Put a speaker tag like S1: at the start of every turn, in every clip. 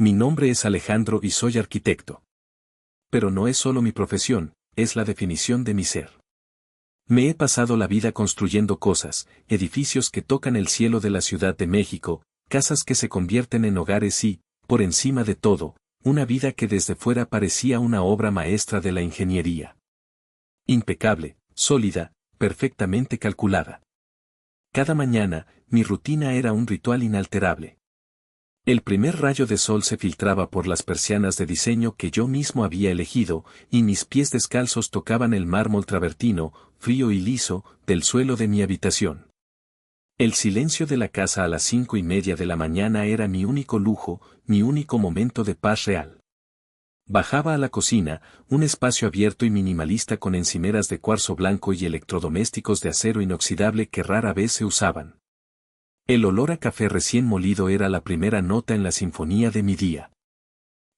S1: Mi nombre es Alejandro y soy arquitecto. Pero no es solo mi profesión, es la definición de mi ser. Me he pasado la vida construyendo cosas, edificios que tocan el cielo de la Ciudad de México, casas que se convierten en hogares y, por encima de todo, una vida que desde fuera parecía una obra maestra de la ingeniería. Impecable, sólida, perfectamente calculada. Cada mañana, mi rutina era un ritual inalterable. El primer rayo de sol se filtraba por las persianas de diseño que yo mismo había elegido, y mis pies descalzos tocaban el mármol travertino, frío y liso, del suelo de mi habitación. El silencio de la casa a las 5:30 de la mañana era mi único lujo, mi único momento de paz real. Bajaba a la cocina, un espacio abierto y minimalista con encimeras de cuarzo blanco y electrodomésticos de acero inoxidable que rara vez se usaban. El olor a café recién molido era la primera nota en la sinfonía de mi día.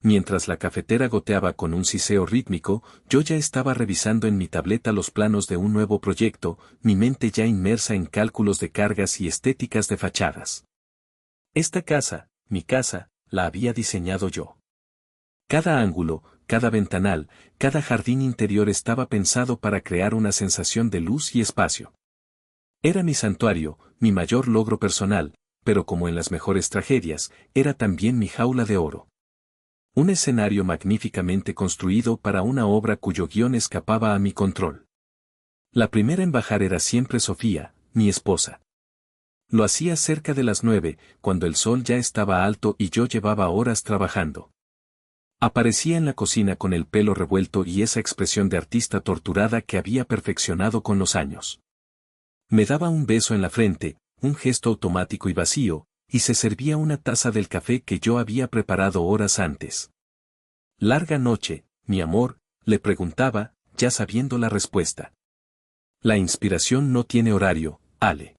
S1: Mientras la cafetera goteaba con un siseo rítmico, yo ya estaba revisando en mi tableta los planos de un nuevo proyecto, mi mente ya inmersa en cálculos de cargas y estéticas de fachadas. Esta casa, mi casa, la había diseñado yo. Cada ángulo, cada ventanal, cada jardín interior estaba pensado para crear una sensación de luz y espacio. Era mi santuario, mi mayor logro personal, pero como en las mejores tragedias, era también mi jaula de oro. Un escenario magníficamente construido para una obra cuyo guión escapaba a mi control. La primera en bajar era siempre Sofía, mi esposa. Lo hacía cerca de las 9, cuando el sol ya estaba alto y yo llevaba horas trabajando. Aparecía en la cocina con el pelo revuelto y esa expresión de artista torturada que había perfeccionado con los años. Me daba un beso en la frente, un gesto automático y vacío, y se servía una taza del café que yo había preparado horas antes. «Larga noche, mi amor», le preguntaba, ya sabiendo la respuesta. La inspiración no tiene horario, Ale.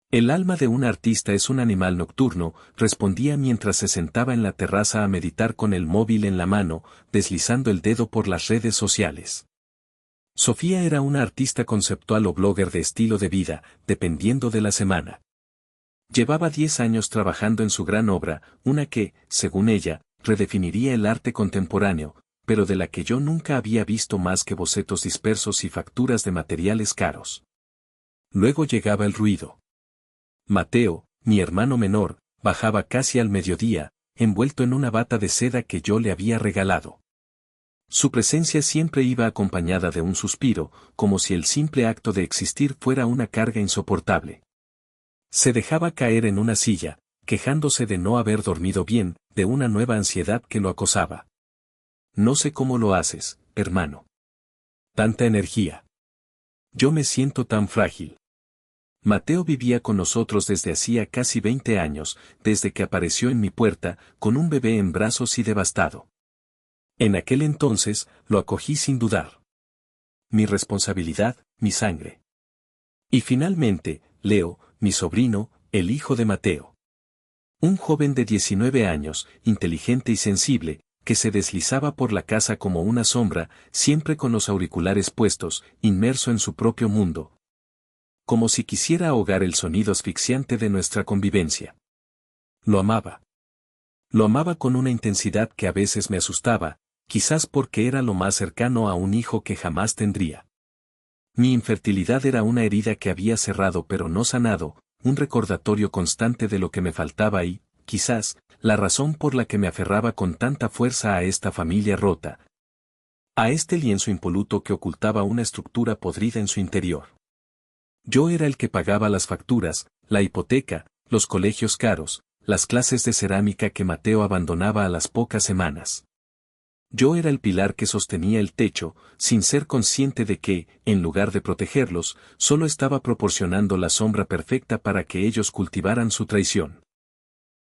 S1: El alma de un artista es un animal nocturno, respondía mientras se sentaba en la terraza a meditar con el móvil en la mano, deslizando el dedo por las redes sociales. Sofía era una artista conceptual o blogger de estilo de vida, dependiendo de la semana. Llevaba 10 años trabajando en su gran obra, una que, según ella, redefiniría el arte contemporáneo, pero de la que yo nunca había visto más que bocetos dispersos y facturas de materiales caros. Luego llegaba el ruido. Mateo, mi hermano menor, bajaba casi al mediodía, envuelto en una bata de seda que yo le había regalado. Su presencia siempre iba acompañada de un suspiro, como si el simple acto de existir fuera una carga insoportable. Se dejaba caer en una silla, quejándose de no haber dormido bien, de una nueva ansiedad que lo acosaba. «No sé cómo lo haces, hermano. Tanta energía. Yo me siento tan frágil». Mateo vivía con nosotros desde hacía casi 20 años, desde que apareció en mi puerta, con un bebé en brazos y devastado. En aquel entonces, lo acogí sin dudar. Mi responsabilidad, mi sangre. Y finalmente, Leo, mi sobrino, el hijo de Mateo. Un joven de 19 años, inteligente y sensible, que se deslizaba por la casa como una sombra, siempre con los auriculares puestos, inmerso en su propio mundo. Como si quisiera ahogar el sonido asfixiante de nuestra convivencia. Lo amaba. Lo amaba con una intensidad que a veces me asustaba, quizás porque era lo más cercano a un hijo que jamás tendría. Mi infertilidad era una herida que había cerrado pero no sanado, un recordatorio constante de lo que me faltaba y, quizás, la razón por la que me aferraba con tanta fuerza a esta familia rota. A este lienzo impoluto que ocultaba una estructura podrida en su interior. Yo era el que pagaba las facturas, la hipoteca, los colegios caros, las clases de cerámica que Mateo abandonaba a las pocas semanas. Yo era el pilar que sostenía el techo, sin ser consciente de que, en lugar de protegerlos, solo estaba proporcionando la sombra perfecta para que ellos cultivaran su traición.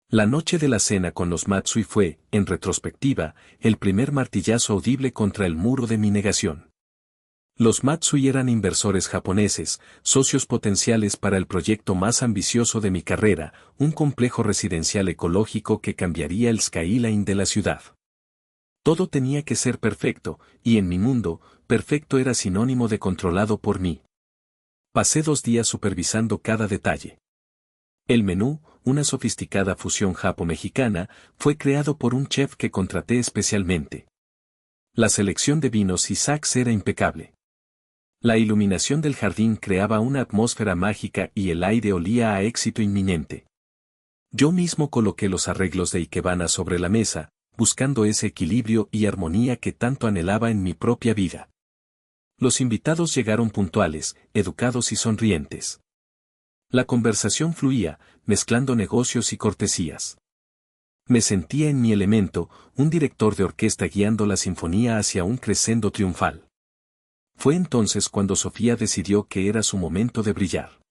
S1: La noche de la cena con los Matsui fue, en retrospectiva, el primer martillazo audible contra el muro de mi negación. Los Matsui eran inversores japoneses, socios potenciales para el proyecto más ambicioso de mi carrera, un complejo residencial ecológico que cambiaría el skyline de la ciudad. Todo tenía que ser perfecto, y en mi mundo, perfecto era sinónimo de controlado por mí. Pasé 2 días supervisando cada detalle. El menú, una sofisticada fusión japo-mexicana, fue creado por un chef que contraté especialmente. La selección de vinos y sacks era impecable. La iluminación del jardín creaba una atmósfera mágica y el aire olía a éxito inminente. Yo mismo coloqué los arreglos de ikebana sobre la mesa, buscando ese equilibrio y armonía que tanto anhelaba en mi propia vida. Los invitados llegaron puntuales, educados y sonrientes. La conversación fluía, mezclando negocios y cortesías. Me sentía en mi elemento, un director de orquesta guiando la sinfonía hacia un crescendo triunfal. Fue entonces cuando Sofía decidió que era su momento de brillar.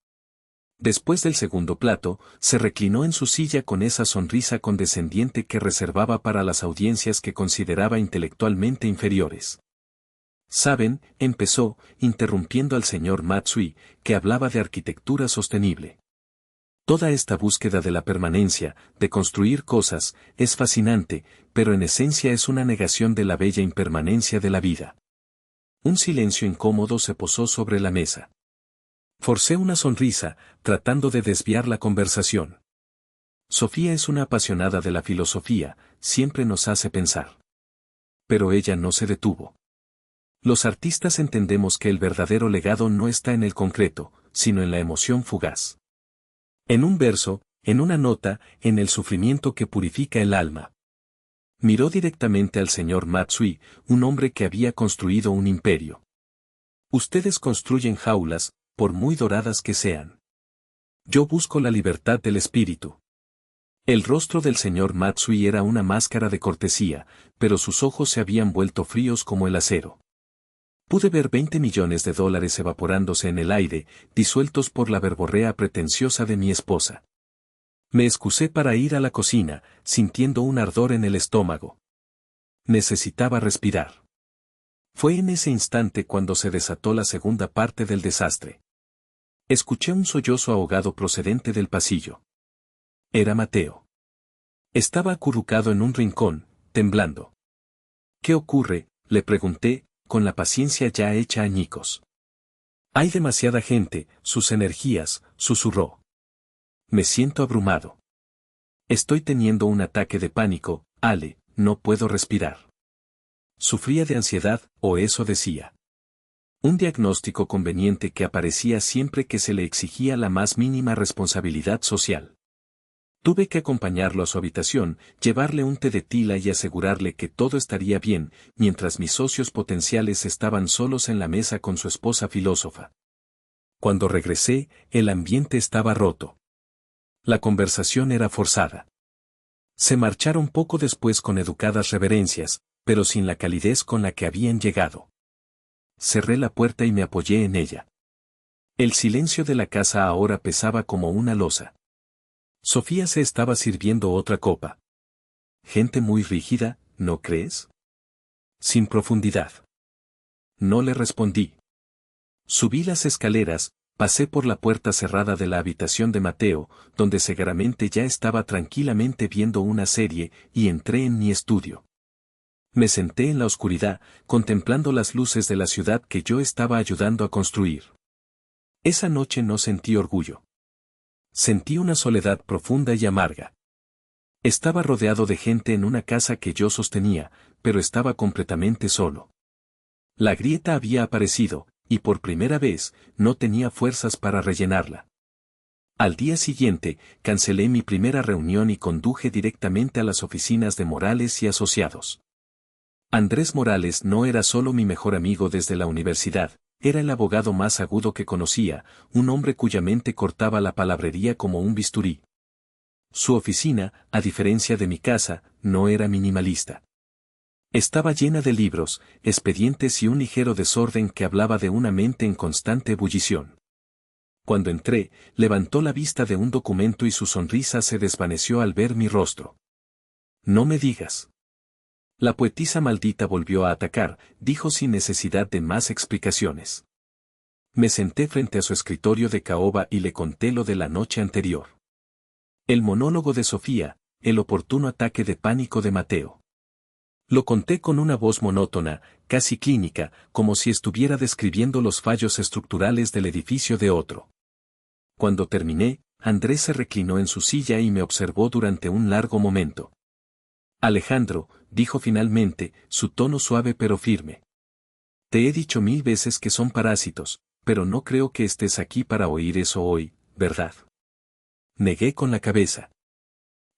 S1: Después del segundo plato, se reclinó en su silla con esa sonrisa condescendiente que reservaba para las audiencias que consideraba intelectualmente inferiores. Saben, empezó, interrumpiendo al señor Matsui, que hablaba de arquitectura sostenible. Toda esta búsqueda de la permanencia, de construir cosas, es fascinante, pero en esencia es una negación de la bella impermanencia de la vida. Un silencio incómodo se posó sobre la mesa. Forcé una sonrisa, tratando de desviar la conversación. Sofía es una apasionada de la filosofía, siempre nos hace pensar. Pero ella no se detuvo. Los artistas entendemos que el verdadero legado no está en el concreto, sino en la emoción fugaz. En un verso, en una nota, en el sufrimiento que purifica el alma. Miró directamente al señor Matsui, un hombre que había construido un imperio. Ustedes construyen jaulas, por muy doradas que sean. Yo busco la libertad del espíritu. El rostro del señor Matsui era una máscara de cortesía, pero sus ojos se habían vuelto fríos como el acero. Pude ver $20 millones evaporándose en el aire, disueltos por la verborrea pretenciosa de mi esposa. Me excusé para ir a la cocina, sintiendo un ardor en el estómago. Necesitaba respirar. Fue en ese instante cuando se desató la segunda parte del desastre. Escuché un sollozo ahogado procedente del pasillo. Era Mateo. Estaba acurrucado en un rincón, temblando. ¿Qué ocurre?, le pregunté, con la paciencia ya hecha añicos. Hay demasiada gente, sus energías, susurró. Me siento abrumado. Estoy teniendo un ataque de pánico, Ale, no puedo respirar. Sufría de ansiedad, o eso decía. Un diagnóstico conveniente que aparecía siempre que se le exigía la más mínima responsabilidad social. Tuve que acompañarlo a su habitación, llevarle un té de tila y asegurarle que todo estaría bien, mientras mis socios potenciales estaban solos en la mesa con su esposa filósofa. Cuando regresé, el ambiente estaba roto. La conversación era forzada. Se marcharon poco después con educadas reverencias, pero sin la calidez con la que habían llegado. Cerré la puerta y me apoyé en ella. El silencio de la casa ahora pesaba como una losa. Sofía se estaba sirviendo otra copa. Gente muy rígida, ¿no crees? Sin profundidad. No le respondí. Subí las escaleras, pasé por la puerta cerrada de la habitación de Mateo, donde seguramente ya estaba tranquilamente viendo una serie, y entré en mi estudio. Me senté en la oscuridad, contemplando las luces de la ciudad que yo estaba ayudando a construir. Esa noche no sentí orgullo. Sentí una soledad profunda y amarga. Estaba rodeado de gente en una casa que yo sostenía, pero estaba completamente solo. La grieta había aparecido, y por primera vez, no tenía fuerzas para rellenarla. Al día siguiente, cancelé mi primera reunión y conduje directamente a las oficinas de Morales y Asociados. Andrés Morales no era solo mi mejor amigo desde la universidad, era el abogado más agudo que conocía, un hombre cuya mente cortaba la palabrería como un bisturí. Su oficina, a diferencia de mi casa, no era minimalista. Estaba llena de libros, expedientes y un ligero desorden que hablaba de una mente en constante ebullición. Cuando entré, levantó la vista de un documento y su sonrisa se desvaneció al ver mi rostro. No me digas. La poetisa maldita volvió a atacar, dijo sin necesidad de más explicaciones. Me senté frente a su escritorio de caoba y le conté lo de la noche anterior. El monólogo de Sofía, el oportuno ataque de pánico de Mateo. Lo conté con una voz monótona, casi clínica, como si estuviera describiendo los fallos estructurales del edificio de otro. Cuando terminé, Andrés se reclinó en su silla y me observó durante un largo momento. Alejandro, dijo finalmente, su tono suave pero firme. Te he dicho 1000 veces que son parásitos, pero no creo que estés aquí para oír eso hoy, ¿verdad? Negué con la cabeza.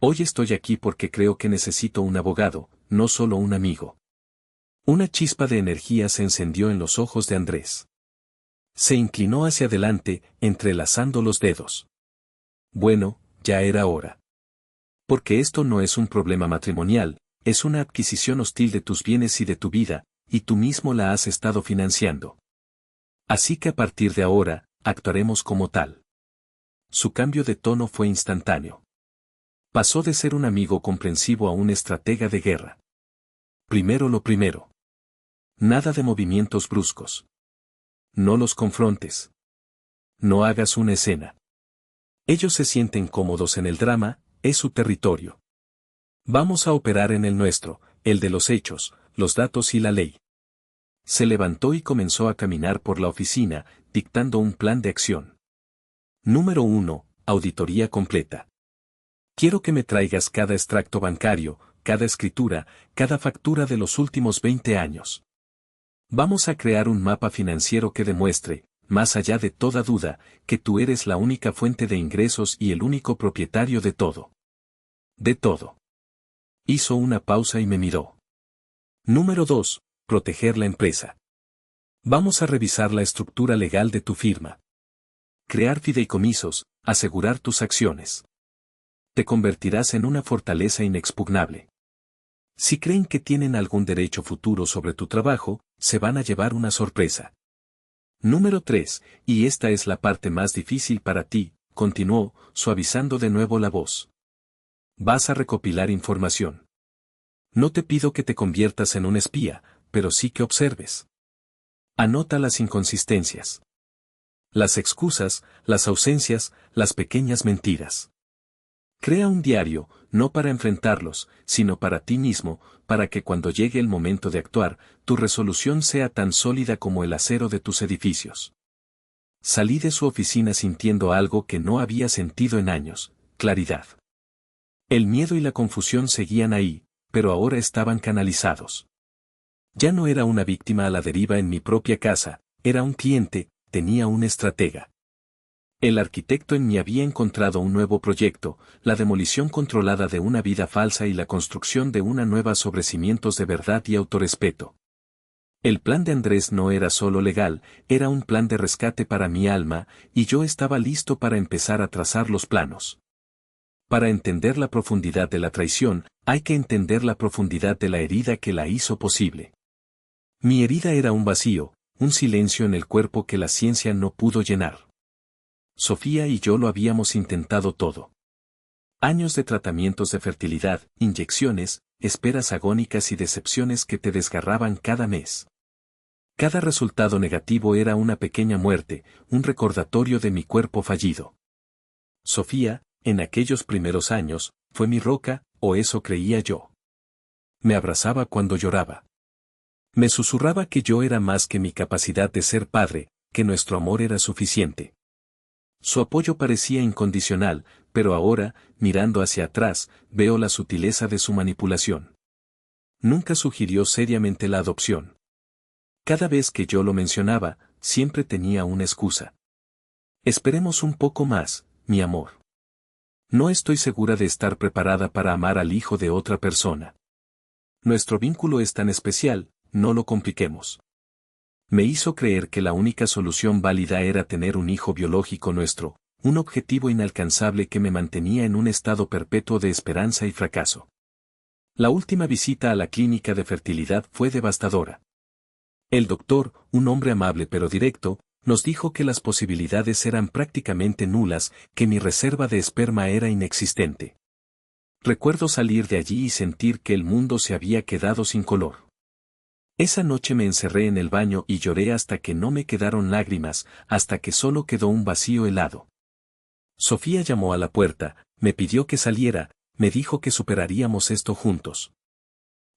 S1: Hoy estoy aquí porque creo que necesito un abogado, no solo un amigo. Una chispa de energía se encendió en los ojos de Andrés. Se inclinó hacia adelante, entrelazando los dedos. Bueno, ya era hora. Porque esto no es un problema matrimonial, es una adquisición hostil de tus bienes y de tu vida, y tú mismo la has estado financiando. Así que a partir de ahora, actuaremos como tal. Su cambio de tono fue instantáneo. Pasó de ser un amigo comprensivo a un estratega de guerra. Primero lo primero. Nada de movimientos bruscos. No los confrontes. No hagas una escena. Ellos se sienten cómodos en el drama, es su territorio. Vamos a operar en el nuestro, el de los hechos, los datos y la ley. Se levantó y comenzó a caminar por la oficina, dictando un plan de acción. Número 1. Auditoría completa. Quiero que me traigas cada extracto bancario, cada escritura, cada factura de los últimos 20 años. Vamos a crear un mapa financiero que demuestre, más allá de toda duda, que tú eres la única fuente de ingresos y el único propietario de todo. De todo. Hizo una pausa y me miró. Número 2. Proteger la empresa. Vamos a revisar la estructura legal de tu firma. Crear fideicomisos, asegurar tus acciones. Te convertirás en una fortaleza inexpugnable. Si creen que tienen algún derecho futuro sobre tu trabajo, se van a llevar una sorpresa. Número 3, y esta es la parte más difícil para ti, continuó, suavizando de nuevo la voz. Vas a recopilar información. No te pido que te conviertas en un espía, pero sí que observes. Anota las inconsistencias. Las excusas, las ausencias, las pequeñas mentiras. Crea un diario, no para enfrentarlos, sino para ti mismo, para que cuando llegue el momento de actuar, tu resolución sea tan sólida como el acero de tus edificios. Salí de su oficina sintiendo algo que no había sentido en años, claridad. El miedo y la confusión seguían ahí, pero ahora estaban canalizados. Ya no era una víctima a la deriva en mi propia casa, era un cliente, tenía un estratega. El arquitecto en mí había encontrado un nuevo proyecto, la demolición controlada de una vida falsa y la construcción de una nueva sobre cimientos de verdad y autorrespeto. El plan de Andrés no era solo legal, era un plan de rescate para mi alma, y yo estaba listo para empezar a trazar los planos. Para entender la profundidad de la traición, hay que entender la profundidad de la herida que la hizo posible. Mi herida era un vacío, un silencio en el cuerpo que la ciencia no pudo llenar. Sofía y yo lo habíamos intentado todo. Años de tratamientos de fertilidad, inyecciones, esperas agónicas y decepciones que te desgarraban cada mes. Cada resultado negativo era una pequeña muerte, un recordatorio de mi cuerpo fallido. Sofía, en aquellos primeros años, fue mi roca, o eso creía yo. Me abrazaba cuando lloraba. Me susurraba que yo era más que mi capacidad de ser padre, que nuestro amor era suficiente. Su apoyo parecía incondicional, pero ahora, mirando hacia atrás, veo la sutileza de su manipulación. Nunca sugirió seriamente la adopción. Cada vez que yo lo mencionaba, siempre tenía una excusa. Esperemos un poco más, mi amor. No estoy segura de estar preparada para amar al hijo de otra persona. Nuestro vínculo es tan especial, no lo compliquemos. Me hizo creer que la única solución válida era tener un hijo biológico nuestro, un objetivo inalcanzable que me mantenía en un estado perpetuo de esperanza y fracaso. La última visita a la clínica de fertilidad fue devastadora. El doctor, un hombre amable pero directo, nos dijo que las posibilidades eran prácticamente nulas, que mi reserva de esperma era inexistente. Recuerdo salir de allí y sentir que el mundo se había quedado sin color. Esa noche me encerré en el baño y lloré hasta que no me quedaron lágrimas, hasta que solo quedó un vacío helado. Sofía llamó a la puerta, me pidió que saliera, me dijo que superaríamos esto juntos.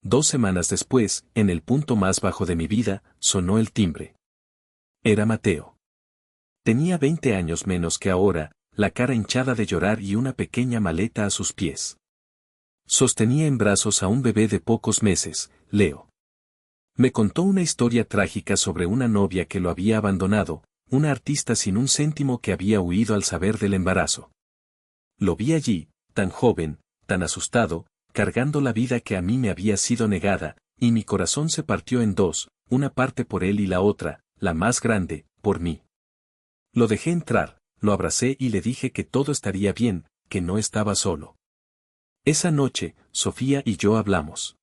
S1: 2 semanas después, en el punto más bajo de mi vida, sonó el timbre. Era Mateo. Tenía 20 años menos que ahora, la cara hinchada de llorar y una pequeña maleta a sus pies. Sostenía en brazos a un bebé de pocos meses, Leo. Me contó una historia trágica sobre una novia que lo había abandonado, una artista sin un céntimo que había huido al saber del embarazo. Lo vi allí, tan joven, tan asustado, cargando la vida que a mí me había sido negada, y mi corazón se partió en dos, una parte por él y la otra, la más grande, por mí. Lo dejé entrar, lo abracé y le dije que todo estaría bien, que no estaba solo. Esa noche, Sofía y yo hablamos.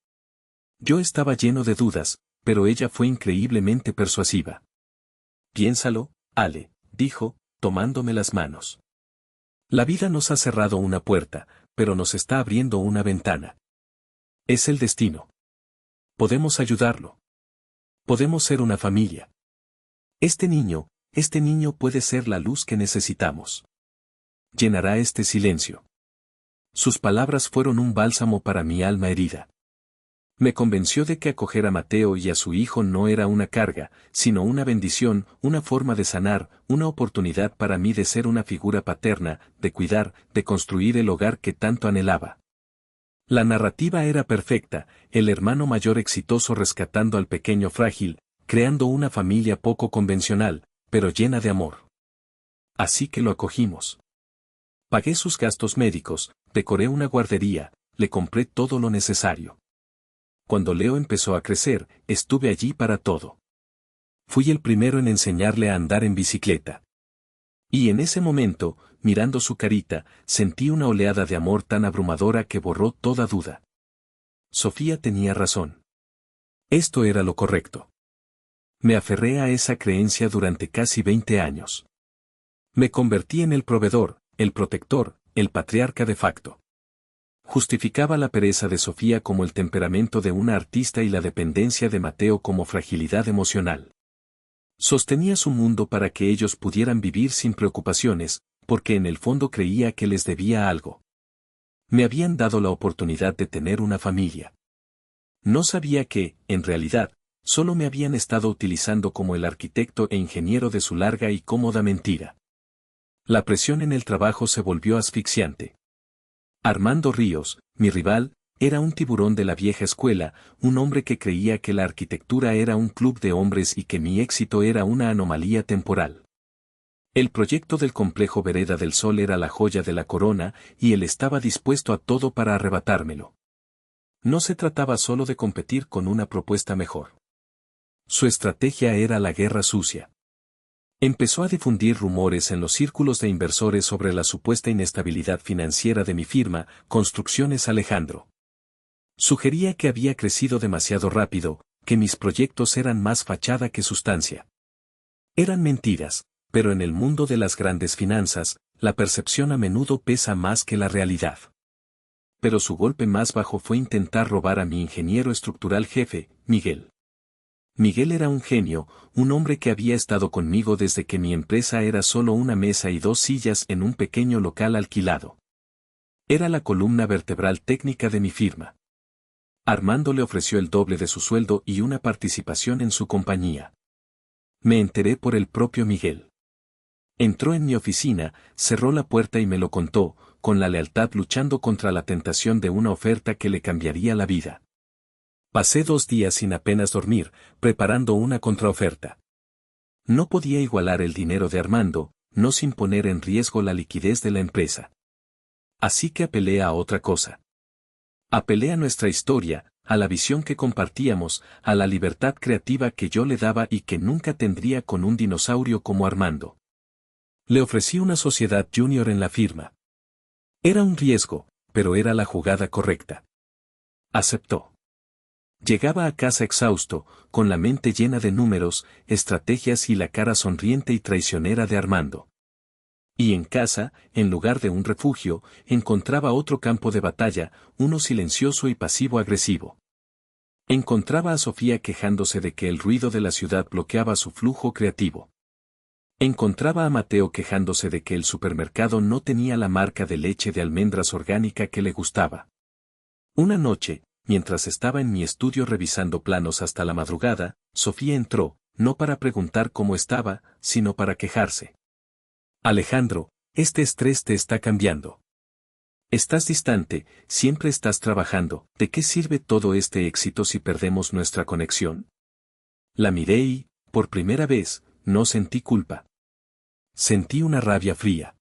S1: Yo estaba lleno de dudas, pero ella fue increíblemente persuasiva. Piénsalo, Ale, dijo, tomándome las manos. La vida nos ha cerrado una puerta, pero nos está abriendo una ventana. Es el destino. Podemos ayudarlo. Podemos ser una familia. Este niño puede ser la luz que necesitamos. Llenará este silencio. Sus palabras fueron un bálsamo para mi alma herida. Me convenció de que acoger a Mateo y a su hijo no era una carga, sino una bendición, una forma de sanar, una oportunidad para mí de ser una figura paterna, de cuidar, de construir el hogar que tanto anhelaba. La narrativa era perfecta, el hermano mayor exitoso rescatando al pequeño frágil, creando una familia poco convencional, pero llena de amor. Así que lo acogimos. Pagué sus gastos médicos, decoré una guardería, le compré todo lo necesario. Cuando Leo empezó a crecer, estuve allí para todo. Fui el primero en enseñarle a andar en bicicleta. Y en ese momento, mirando su carita, sentí una oleada de amor tan abrumadora que borró toda duda. Sofía tenía razón. Esto era lo correcto. Me aferré a esa creencia durante casi 20 años. Me convertí en el proveedor, el protector, el patriarca de facto. Justificaba la pereza de Sofía como el temperamento de una artista y la dependencia de Mateo como fragilidad emocional. Sostenía su mundo para que ellos pudieran vivir sin preocupaciones, porque en el fondo creía que les debía algo. Me habían dado la oportunidad de tener una familia. No sabía que, en realidad, solo me habían estado utilizando como el arquitecto e ingeniero de su larga y cómoda mentira. La presión en el trabajo se volvió asfixiante. Armando Ríos, mi rival, era un tiburón de la vieja escuela, un hombre que creía que la arquitectura era un club de hombres y que mi éxito era una anomalía temporal. El proyecto del complejo Vereda del Sol era la joya de la corona, y él estaba dispuesto a todo para arrebatármelo. No se trataba solo de competir con una propuesta mejor. Su estrategia era la guerra sucia. Empezó a difundir rumores en los círculos de inversores sobre la supuesta inestabilidad financiera de mi firma, Construcciones Alejandro. Sugería que había crecido demasiado rápido, que mis proyectos eran más fachada que sustancia. Eran mentiras, pero en el mundo de las grandes finanzas, la percepción a menudo pesa más que la realidad. Pero su golpe más bajo fue intentar robar a mi ingeniero estructural jefe, Miguel. Miguel era un genio, un hombre que había estado conmigo desde que mi empresa era solo una mesa y 2 sillas en un pequeño local alquilado. Era la columna vertebral técnica de mi firma. Armando le ofreció el doble de su sueldo y una participación en su compañía. Me enteré por el propio Miguel. Entró en mi oficina, cerró la puerta y me lo contó, con la lealtad luchando contra la tentación de una oferta que le cambiaría la vida. Pasé 2 días sin apenas dormir, preparando una contraoferta. No podía igualar el dinero de Armando, no sin poner en riesgo la liquidez de la empresa. Así que apelé a otra cosa. Apelé a nuestra historia, a la visión que compartíamos, a la libertad creativa que yo le daba y que nunca tendría con un dinosaurio como Armando. Le ofrecí una sociedad junior en la firma. Era un riesgo, pero era la jugada correcta. Aceptó. Llegaba a casa exhausto, con la mente llena de números, estrategias y la cara sonriente y traicionera de Armando. Y en casa, en lugar de un refugio, encontraba otro campo de batalla, uno silencioso y pasivo-agresivo. Encontraba a Sofía quejándose de que el ruido de la ciudad bloqueaba su flujo creativo. Encontraba a Mateo quejándose de que el supermercado no tenía la marca de leche de almendras orgánica que le gustaba. Una noche, mientras estaba en mi estudio revisando planos hasta la madrugada, Sofía entró, no para preguntar cómo estaba, sino para quejarse. Alejandro, Este estrés te está cambiando. Estás distante, siempre estás trabajando. ¿De qué sirve todo este éxito si perdemos nuestra conexión? La miré y, por primera vez, no sentí culpa. Sentí una rabia fría.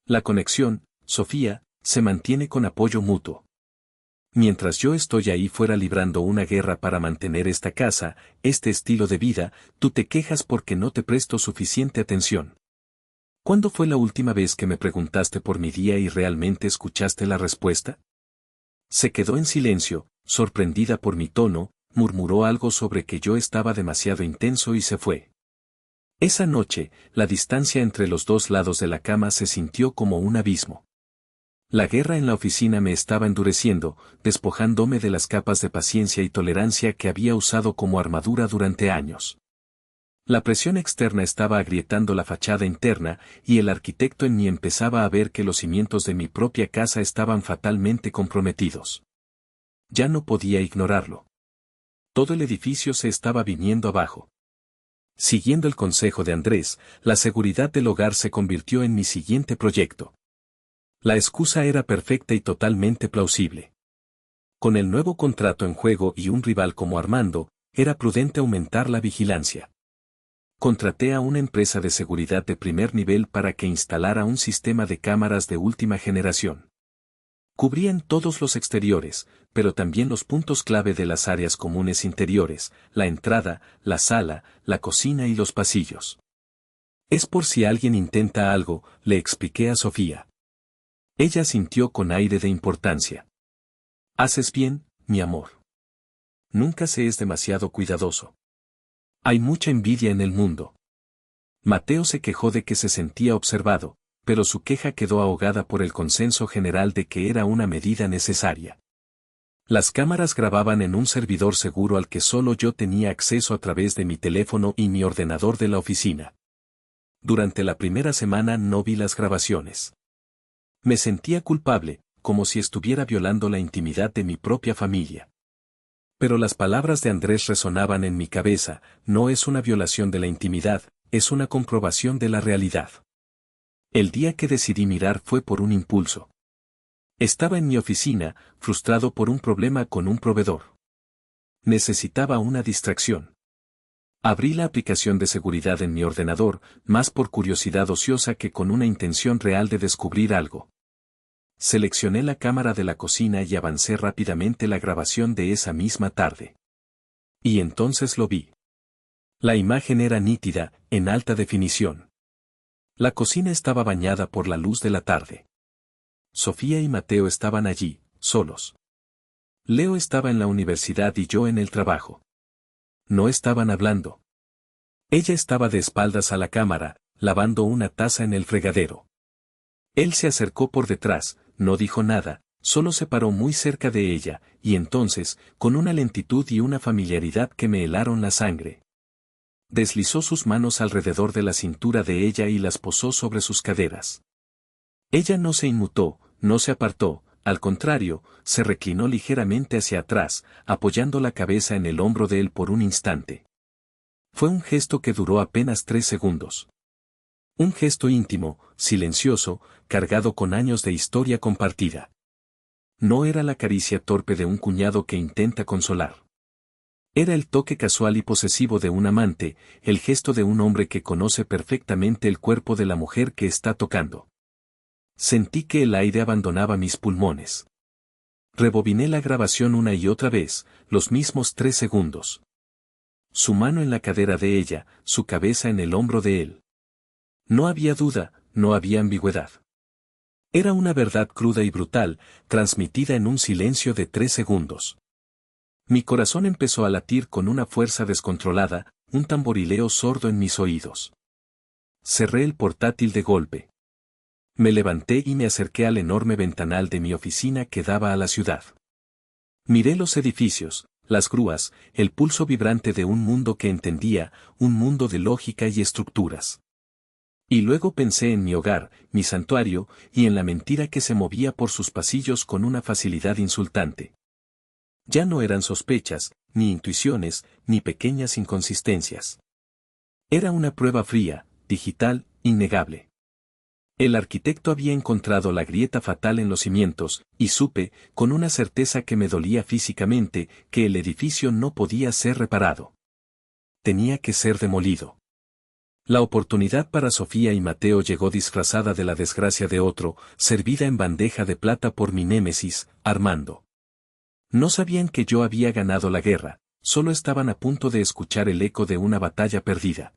S1: La conexión, Sofía, se mantiene con apoyo mutuo. Mientras yo estoy ahí fuera librando una guerra para mantener esta casa, este estilo de vida, tú te quejas porque no te presto suficiente atención. ¿Cuándo fue la última vez que me preguntaste por mi día y realmente escuchaste la respuesta? Se quedó en silencio, sorprendida por mi tono, murmuró algo sobre que yo estaba demasiado intenso y se fue. Esa noche, la distancia entre los dos lados de la cama se sintió como un abismo. La guerra en la oficina me estaba endureciendo, despojándome de las capas de paciencia y tolerancia que había usado como armadura durante años. La presión externa estaba agrietando la fachada interna, y el arquitecto en mí empezaba a ver que los cimientos de mi propia casa estaban fatalmente comprometidos. Ya no podía ignorarlo. Todo el edificio se estaba viniendo abajo. Siguiendo el consejo de Andrés, la seguridad del hogar se convirtió en mi siguiente proyecto. La excusa era perfecta y totalmente plausible. Con el nuevo contrato en juego y un rival como Armando, era prudente aumentar la vigilancia. Contraté a una empresa de seguridad de primer nivel para que instalara un sistema de cámaras de última generación. Cubrían todos los exteriores, pero también los puntos clave de las áreas comunes interiores, la entrada, la sala, la cocina y los pasillos. Es por si alguien intenta algo, le expliqué a Sofía. Ella sintió con aire de importancia. Haces bien, mi amor. Nunca se es demasiado cuidadoso. Hay mucha envidia en el mundo. Mateo se quejó de que se sentía observado, pero su queja quedó ahogada por el consenso general de que era una medida necesaria. Las cámaras grababan en un servidor seguro al que solo yo tenía acceso a través de mi teléfono y mi ordenador de la oficina. Durante la primera semana no vi las grabaciones. Me sentía culpable, como si estuviera violando la intimidad de mi propia familia. Pero las palabras de Andrés resonaban en mi cabeza: no es una violación de la intimidad, es una comprobación de la realidad. El día que decidí mirar fue por un impulso. Estaba en mi oficina, frustrado por un problema con un proveedor. Necesitaba una distracción. Abrí la aplicación de seguridad en mi ordenador, más por curiosidad ociosa que con una intención real de descubrir algo. Seleccioné la cámara de la cocina y avancé rápidamente la grabación de esa misma tarde. Y entonces lo vi. La imagen era nítida, en alta definición. La cocina estaba bañada por la luz de la tarde. Sofía y Mateo estaban allí, solos. Leo estaba en la universidad y yo en el trabajo. No estaban hablando. Ella estaba de espaldas a la cámara, lavando una taza en el fregadero. Él se acercó por detrás, no dijo nada, solo se paró muy cerca de ella, y entonces, con una lentitud y una familiaridad que me helaron la sangre, deslizó sus manos alrededor de la cintura de ella y las posó sobre sus caderas. Ella no se inmutó, no se apartó, al contrario, se reclinó ligeramente hacia atrás, apoyando la cabeza en el hombro de él por un instante. Fue un gesto que duró apenas 3 segundos. Un gesto íntimo, silencioso, cargado con años de historia compartida. No era la caricia torpe de un cuñado que intenta consolar. Era el toque casual y posesivo de un amante, el gesto de un hombre que conoce perfectamente el cuerpo de la mujer que está tocando. Sentí que el aire abandonaba mis pulmones. Rebobiné la grabación una y otra vez, los mismos 3 segundos. Su mano en la cadera de ella, su cabeza en el hombro de él. No había duda, no había ambigüedad. Era una verdad cruda y brutal, transmitida en un silencio de 3 segundos. Mi corazón empezó a latir con una fuerza descontrolada, un tamborileo sordo en mis oídos. Cerré el portátil de golpe. Me levanté y me acerqué al enorme ventanal de mi oficina que daba a la ciudad. Miré los edificios, las grúas, el pulso vibrante de un mundo que entendía, un mundo de lógica y estructuras. Y luego pensé en mi hogar, mi santuario, y en la mentira que se movía por sus pasillos con una facilidad insultante. Ya no eran sospechas, ni intuiciones, ni pequeñas inconsistencias. Era una prueba fría, digital, innegable. El arquitecto había encontrado la grieta fatal en los cimientos, y supe, con una certeza que me dolía físicamente, que el edificio no podía ser reparado. Tenía que ser demolido. La oportunidad para Sofía y Mateo llegó disfrazada de la desgracia de otro, servida en bandeja de plata por mi némesis, Armando. No sabían que yo había ganado la guerra, solo estaban a punto de escuchar el eco de una batalla perdida.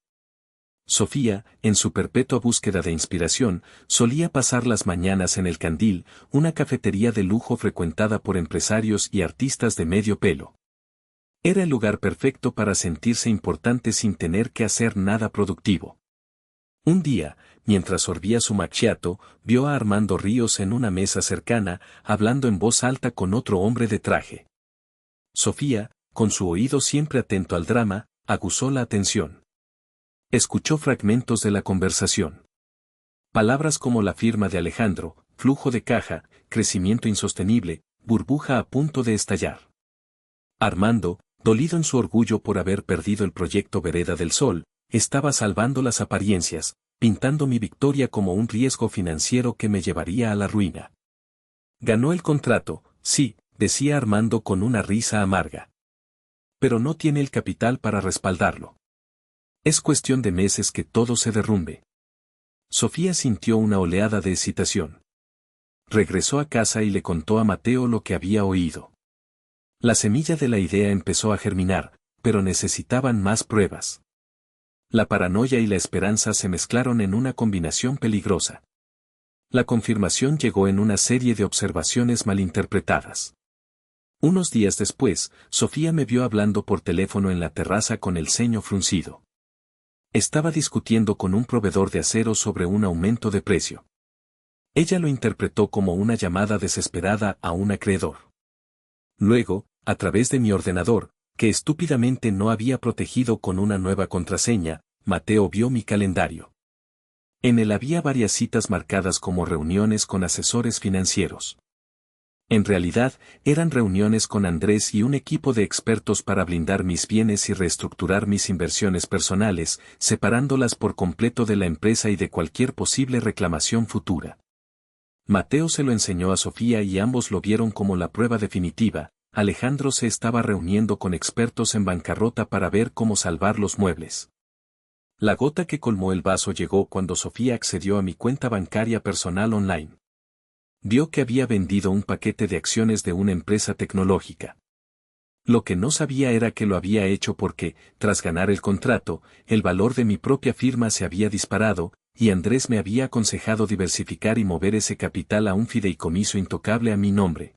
S1: Sofía, en su perpetua búsqueda de inspiración, solía pasar las mañanas en El Candil, una cafetería de lujo frecuentada por empresarios y artistas de medio pelo. Era el lugar perfecto para sentirse importante sin tener que hacer nada productivo. Un día, mientras sorbía su macchiato, vio a Armando Ríos en una mesa cercana, hablando en voz alta con otro hombre de traje. Sofía, con su oído siempre atento al drama, aguzó la atención. Escuchó fragmentos de la conversación. Palabras como la firma de Alejandro, flujo de caja, crecimiento insostenible, burbuja a punto de estallar. Armando, dolido en su orgullo por haber perdido el proyecto Vereda del Sol, estaba salvando las apariencias, pintando mi victoria como un riesgo financiero que me llevaría a la ruina. Ganó el contrato, sí, decía Armando con una risa amarga. Pero no tiene el capital para respaldarlo. Es cuestión de meses que todo se derrumbe. Sofía sintió una oleada de excitación. Regresó a casa y le contó a Mateo lo que había oído. La semilla de la idea empezó a germinar, pero necesitaban más pruebas. La paranoia y la esperanza se mezclaron en una combinación peligrosa. La confirmación llegó en una serie de observaciones malinterpretadas. Unos días después, Sofía me vio hablando por teléfono en la terraza con el ceño fruncido. Estaba discutiendo con un proveedor de acero sobre un aumento de precio. Ella lo interpretó como una llamada desesperada a un acreedor. Luego, a través de mi ordenador, que estúpidamente no había protegido con una nueva contraseña, Mateo vio mi calendario. En él había varias citas marcadas como reuniones con asesores financieros. En realidad, eran reuniones con Andrés y un equipo de expertos para blindar mis bienes y reestructurar mis inversiones personales, separándolas por completo de la empresa y de cualquier posible reclamación futura. Mateo se lo enseñó a Sofía y ambos lo vieron como la prueba definitiva. Alejandro se estaba reuniendo con expertos en bancarrota para ver cómo salvar los muebles. La gota que colmó el vaso llegó cuando Sofía accedió a mi cuenta bancaria personal online. Vio que había vendido un paquete de acciones de una empresa tecnológica. Lo que no sabía era que lo había hecho porque, tras ganar el contrato, el valor de mi propia firma se había disparado, y Andrés me había aconsejado diversificar y mover ese capital a un fideicomiso intocable a mi nombre.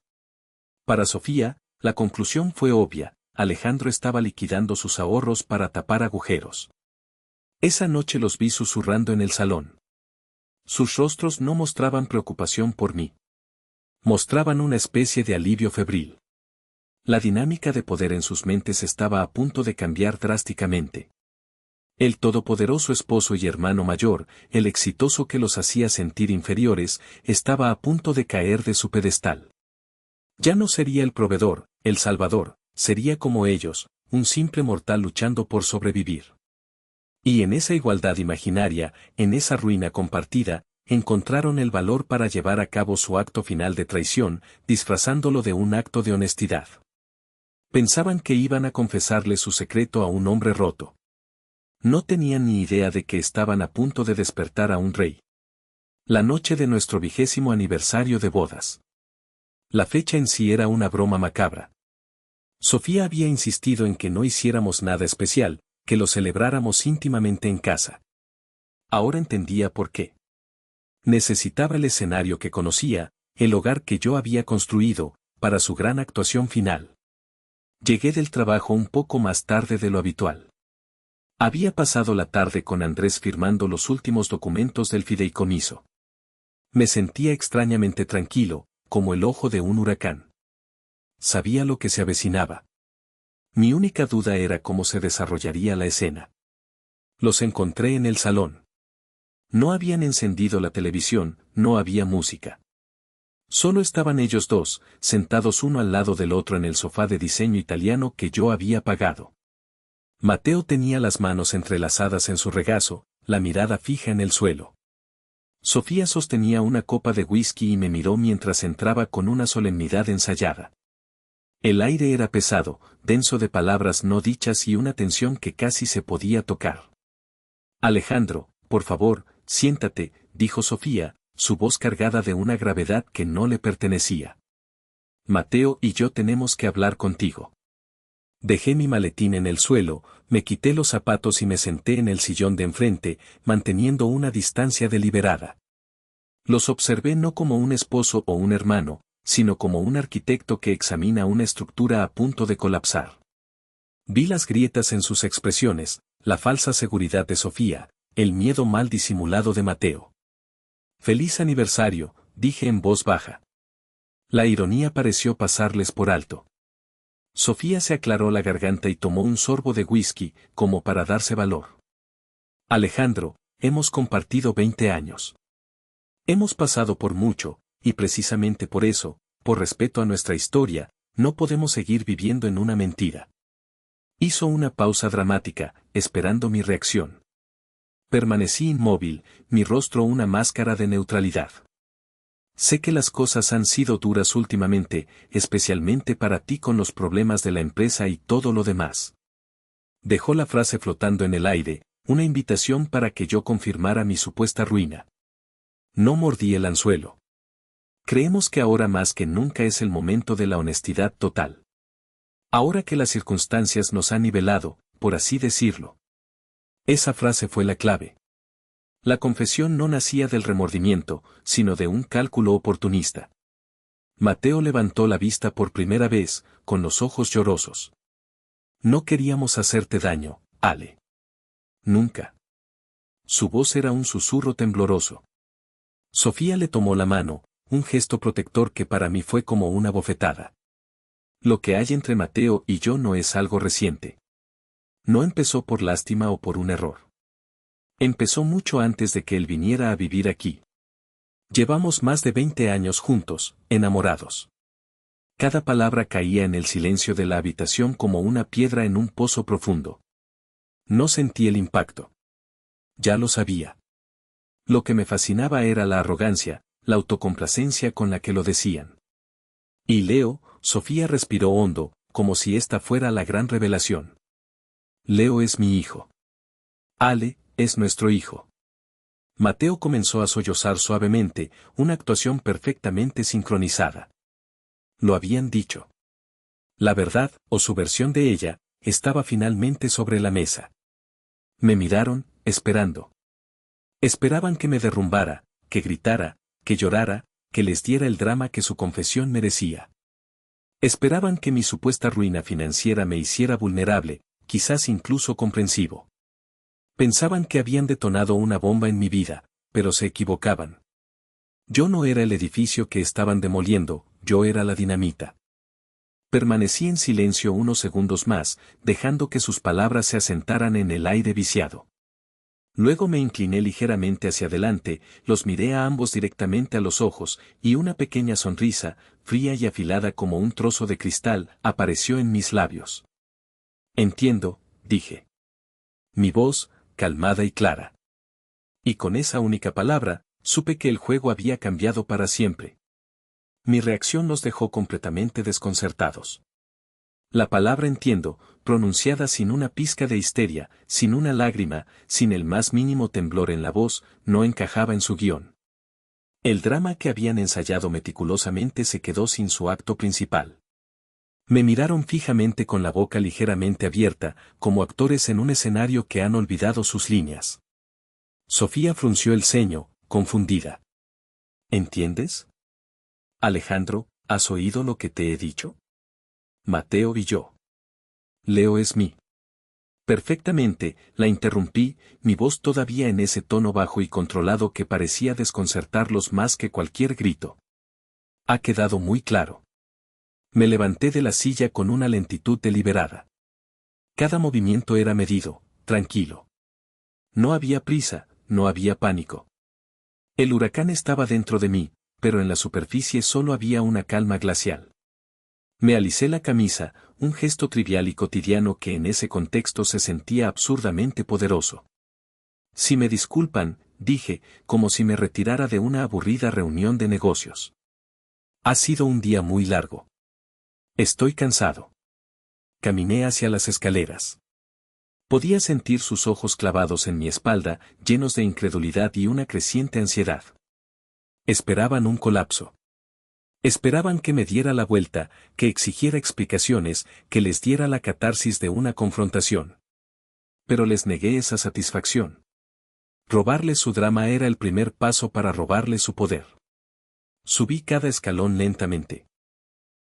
S1: Para Sofía, la conclusión fue obvia: Alejandro estaba liquidando sus ahorros para tapar agujeros. Esa noche los vi susurrando en el salón. Sus rostros no mostraban preocupación por mí. Mostraban una especie de alivio febril. La dinámica de poder en sus mentes estaba a punto de cambiar drásticamente. El todopoderoso esposo y hermano mayor, el exitoso que los hacía sentir inferiores, estaba a punto de caer de su pedestal. Ya no sería el proveedor, el salvador, sería como ellos, un simple mortal luchando por sobrevivir. Y en esa igualdad imaginaria, en esa ruina compartida, encontraron el valor para llevar a cabo su acto final de traición, disfrazándolo de un acto de honestidad. Pensaban que iban a confesarle su secreto a un hombre roto. No tenían ni idea de que estaban a punto de despertar a un rey. La noche de nuestro 20º aniversario de bodas. La fecha en sí era una broma macabra. Sofía había insistido en que no hiciéramos nada especial, que lo celebráramos íntimamente en casa. Ahora entendía por qué. Necesitaba el escenario que conocía, el hogar que yo había construido, para su gran actuación final. Llegué del trabajo un poco más tarde de lo habitual. Había pasado la tarde con Andrés firmando los últimos documentos del fideicomiso. Me sentía extrañamente tranquilo, como el ojo de un huracán. Sabía lo que se avecinaba. Mi única duda era cómo se desarrollaría la escena. Los encontré en el salón. No habían encendido la televisión, no había música. Solo estaban ellos dos, sentados uno al lado del otro en el sofá de diseño italiano que yo había pagado. Mateo tenía las manos entrelazadas en su regazo, la mirada fija en el suelo. Sofía sostenía una copa de whisky y me miró mientras entraba con una solemnidad ensayada. El aire era pesado, denso de palabras no dichas y una tensión que casi se podía tocar. Alejandro, por favor, siéntate, dijo Sofía, su voz cargada de una gravedad que no le pertenecía. Mateo y yo tenemos que hablar contigo. Dejé mi maletín en el suelo, me quité los zapatos y me senté en el sillón de enfrente, manteniendo una distancia deliberada. Los observé no como un esposo o un hermano, sino como un arquitecto que examina una estructura a punto de colapsar. Vi las grietas en sus expresiones, la falsa seguridad de Sofía, el miedo mal disimulado de Mateo. «Feliz aniversario», dije en voz baja. La ironía pareció pasarles por alto. Sofía se aclaró la garganta y tomó un sorbo de whisky, como para darse valor. «Alejandro, hemos compartido 20 años. Hemos pasado por mucho, y precisamente por eso, por respeto a nuestra historia, no podemos seguir viviendo en una mentira». Hizo una pausa dramática, esperando mi reacción. Permanecí inmóvil, mi rostro una máscara de neutralidad. «Sé que las cosas han sido duras últimamente, especialmente para ti con los problemas de la empresa y todo lo demás». Dejó la frase flotando en el aire, una invitación para que yo confirmara mi supuesta ruina. No mordí el anzuelo. Creemos que ahora más que nunca es el momento de la honestidad total. Ahora que las circunstancias nos han nivelado, por así decirlo. Esa frase fue la clave. La confesión no nacía del remordimiento, sino de un cálculo oportunista. Mateo levantó la vista por primera vez, con los ojos llorosos. «No queríamos hacerte daño, Ale. Nunca». Su voz era un susurro tembloroso. Sofía le tomó la mano, un gesto protector que para mí fue como una bofetada. Lo que hay entre Mateo y yo no es algo reciente. No empezó por lástima o por un error. Empezó mucho antes de que él viniera a vivir aquí. Llevamos más de 20 años juntos, enamorados. Cada palabra caía en el silencio de la habitación como una piedra en un pozo profundo. No sentí el impacto. Ya lo sabía. Lo que me fascinaba era la arrogancia, la autocomplacencia con la que lo decían. Y Leo, Sofía respiró hondo, como si esta fuera la gran revelación. Leo es mi hijo. Ale, es nuestro hijo. Mateo comenzó a sollozar suavemente, una actuación perfectamente sincronizada. Lo habían dicho. La verdad, o su versión de ella, estaba finalmente sobre la mesa. Me miraron, esperando. Esperaban que me derrumbara, que gritara, que llorara, que les diera el drama que su confesión merecía. Esperaban que mi supuesta ruina financiera me hiciera vulnerable, quizás incluso comprensivo. Pensaban que habían detonado una bomba en mi vida, pero se equivocaban. Yo no era el edificio que estaban demoliendo, yo era la dinamita. Permanecí en silencio unos segundos más, dejando que sus palabras se asentaran en el aire viciado. Luego me incliné ligeramente hacia adelante, los miré a ambos directamente a los ojos, y una pequeña sonrisa, fría y afilada como un trozo de cristal, apareció en mis labios. «Entiendo», dije. Mi voz, calmada y clara. Y con esa única palabra, supe que el juego había cambiado para siempre. Mi reacción los dejó completamente desconcertados. La palabra entiendo, pronunciada sin una pizca de histeria, sin una lágrima, sin el más mínimo temblor en la voz, no encajaba en su guión. El drama que habían ensayado meticulosamente se quedó sin su acto principal. Me miraron fijamente con la boca ligeramente abierta, como actores en un escenario que han olvidado sus líneas. Sofía frunció el ceño, confundida. ¿Entiendes? Alejandro, ¿has oído lo que te he dicho? Mateo y yo. Leo es mí. Perfectamente, la interrumpí, mi voz todavía en ese tono bajo y controlado que parecía desconcertarlos más que cualquier grito. Ha quedado muy claro. Me levanté de la silla con una lentitud deliberada. Cada movimiento era medido, tranquilo. No había prisa, no había pánico. El huracán estaba dentro de mí, pero en la superficie solo había una calma glacial. Me alicé la camisa, un gesto trivial y cotidiano que en ese contexto se sentía absurdamente poderoso. Si me disculpan, dije, como si me retirara de una aburrida reunión de negocios. Ha sido un día muy largo. Estoy cansado. Caminé hacia las escaleras. Podía sentir sus ojos clavados en mi espalda, llenos de incredulidad y una creciente ansiedad. Esperaban un colapso. Esperaban que me diera la vuelta, que exigiera explicaciones, que les diera la catarsis de una confrontación. Pero les negué esa satisfacción. Robarles su drama era el primer paso para robarles su poder. Subí cada escalón lentamente.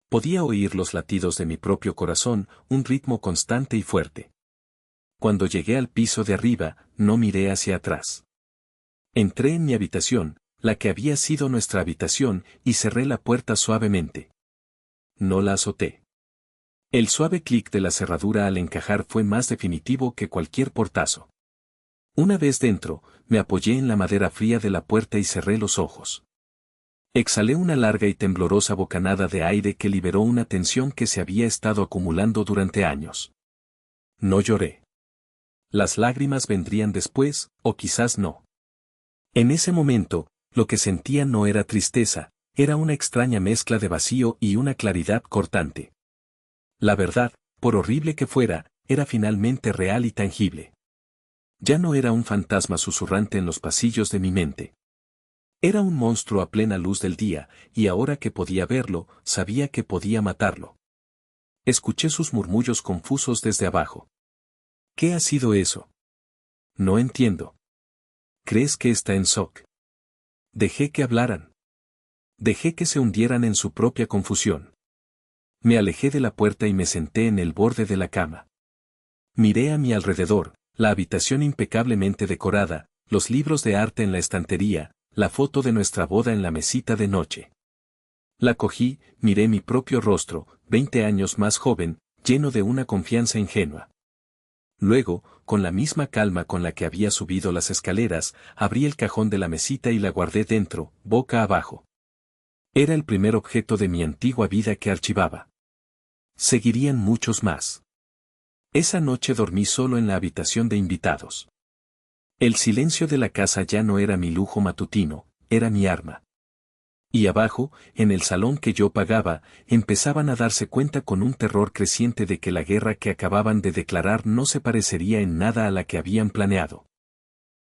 S1: Podía oír los latidos de mi propio corazón, un ritmo constante y fuerte. Cuando llegué al piso de arriba, no miré hacia atrás. Entré en mi habitación, la que había sido nuestra habitación, y cerré la puerta suavemente. No la azoté. El suave clic de la cerradura al encajar fue más definitivo que cualquier portazo. Una vez dentro, me apoyé en la madera fría de la puerta y cerré los ojos. Exhalé una larga y temblorosa bocanada de aire que liberó una tensión que se había estado acumulando durante años. No lloré. Las lágrimas vendrían después, o quizás no. En ese momento, lo que sentía no era tristeza, era una extraña mezcla de vacío y una claridad cortante. La verdad, por horrible que fuera, era finalmente real y tangible. Ya no era un fantasma susurrante en los pasillos de mi mente. Era un monstruo a plena luz del día, y ahora que podía verlo, sabía que podía matarlo. Escuché sus murmullos confusos desde abajo. ¿Qué ha sido eso? No entiendo. ¿Crees que está en shock? Dejé que hablaran. Dejé que se hundieran en su propia confusión. Me alejé de la puerta y me senté en el borde de la cama. Miré a mi alrededor, la habitación impecablemente decorada, los libros de arte en la estantería, la foto de nuestra boda en la mesita de noche. La cogí, miré mi propio rostro, 20 años más joven, lleno de una confianza ingenua. Luego, con la misma calma con la que había subido las escaleras, abrí el cajón de la mesita y la guardé dentro, boca abajo. Era el primer objeto de mi antigua vida que archivaba. Seguirían muchos más. Esa noche dormí solo en la habitación de invitados. El silencio de la casa ya no era mi lujo matutino, era mi arma. Y abajo, en el salón que yo pagaba, empezaban a darse cuenta con un terror creciente de que la guerra que acababan de declarar no se parecería en nada a la que habían planeado.